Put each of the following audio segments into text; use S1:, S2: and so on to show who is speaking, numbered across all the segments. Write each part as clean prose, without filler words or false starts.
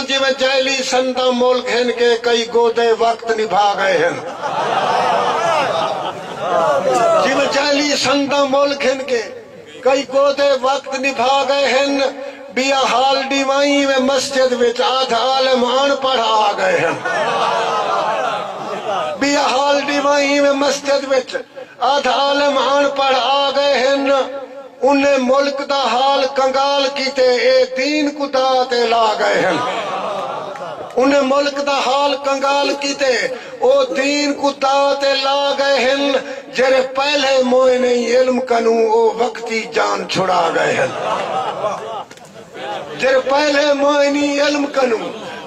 S1: جی میں جیلی سنتا ملک ہیں کے کئی گودے وقت نبھا گئے ہیں جی میں جیلی سنتا ملک ہیں کے کئی گودے وقت نبھا گئے ہیں بیا حال ڈیوائی میں مسجد وچ آدھ عالم آن پڑھا آ گئے ہیں بیا حال ڈیوائی میں مسجد وچ آدھ عالم آن پڑھا آ گئے ہیں انہیں ملک دا حال کنگال کیتے اے دین کو داتے لا گئے ہیں انہیں ملک دا حال کنگال کیتے او دین کو داتے لا گئے ہیں جرے پہلے موئے نہیں علم کنو او وقتی جان چھڑا گئے ہیں جرے پہلے موئے نہیں علم کنو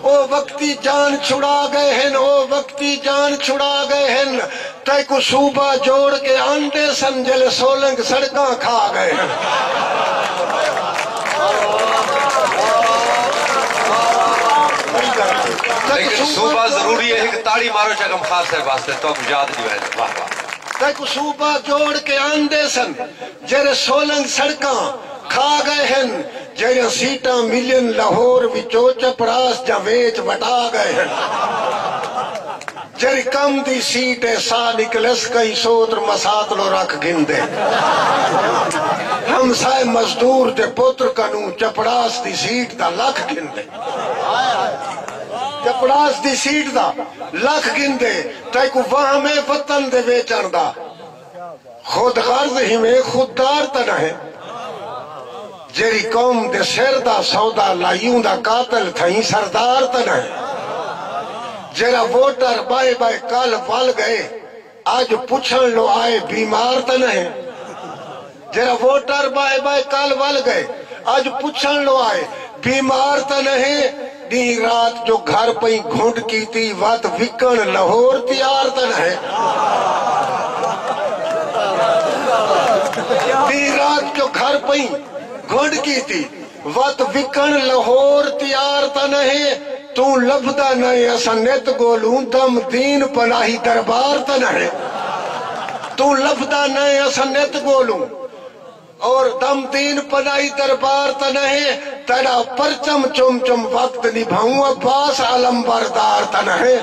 S1: او وقتی جان چھڑا گئے ہیں او وقتی جان چھڑا گئے ہیں تے کو صوبہ جوڑ کے آنڈے سمجھل سولنگ سڑکاں کھا گئے ہیں
S2: لیکن صوبہ ضروری ہے کہ تاڑی مارو چکم خاص ہے واسطے تو اب یاد جو ہے واہ واہ
S1: تے کو صوبہ جوڑ کے آنڈے سن جرے سولنگ سڑکاں کھا گئے ہیں جیڑے سیٹاں ملین لاہور وچو چپڑاس جا ویچ وٹا گئے ہیں جری کم دی سیٹ سا نکلس کئی سوتر مساتلو رکھ گندے ہم سائے مزدور دے پتر کنو چپڑاس دی سیٹ دا لکھ گندے چپڑاس دی سیٹ دا لکھ گندے تے کو وہاں میں وطن دے ویچن دا خود غرض ہی میں خوددار تا ہے جیری قوم دے سر دا سودا لائیوں دا قاتل تھائیں سردار تا ہے جیرا ووٹر بائے بائے کال وال گئے آج پوچھن لو آئے بیمار تا نہیں جیرا ووٹر بائے بائے کال وال گئے آج پوچھن لو آئے بیمار تا نہیں دی رات جو گھر پہی گھنڈ کی تھی وات وکن لاہور تیار تا نہیں دی رات جو گھر پہی گھنڈ کی تھی وات وکن لاہور تیار تا نہیں تو لفظہ نہیں ایسا نیت گولوں دم دین پناہی دربار تا نہیں تو لفظہ نہیں ایسا نیت گولوں اور دم دین پناہی دربار تا نہیں تیرا پرچم چم چم وقت نبھاؤں عباس علم بردار تا نہیں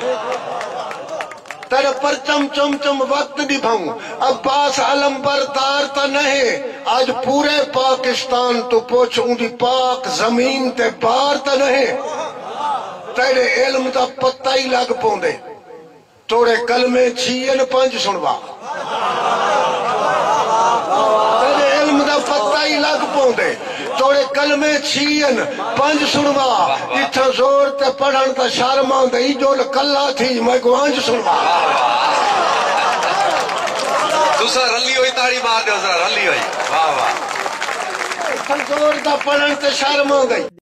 S1: تیرا پرچم چم چم وقت نبھاؤں عباس علم بردار تا نہیں آج پورے پاکستان تو پوچھ اندھی پاک زمین تے بار تا نہیں تیرے علم دا پتہ ہی لگ پوندے توڑے کلمے چھین پنج سنوا تیرے علم دا پتہ ہی لگ پوندے توڑے کلمے چھین پنج سنوا اتھا زور تے پڑھن تا شارمان دے جو لکلہ تھی میں کو انج سنوا
S2: دوسرا رلی ہوئی تاڑی مار دے دوسرا رلی ہوئی واہ واہ
S1: اتھا زور تے پڑھن تا شارمان دے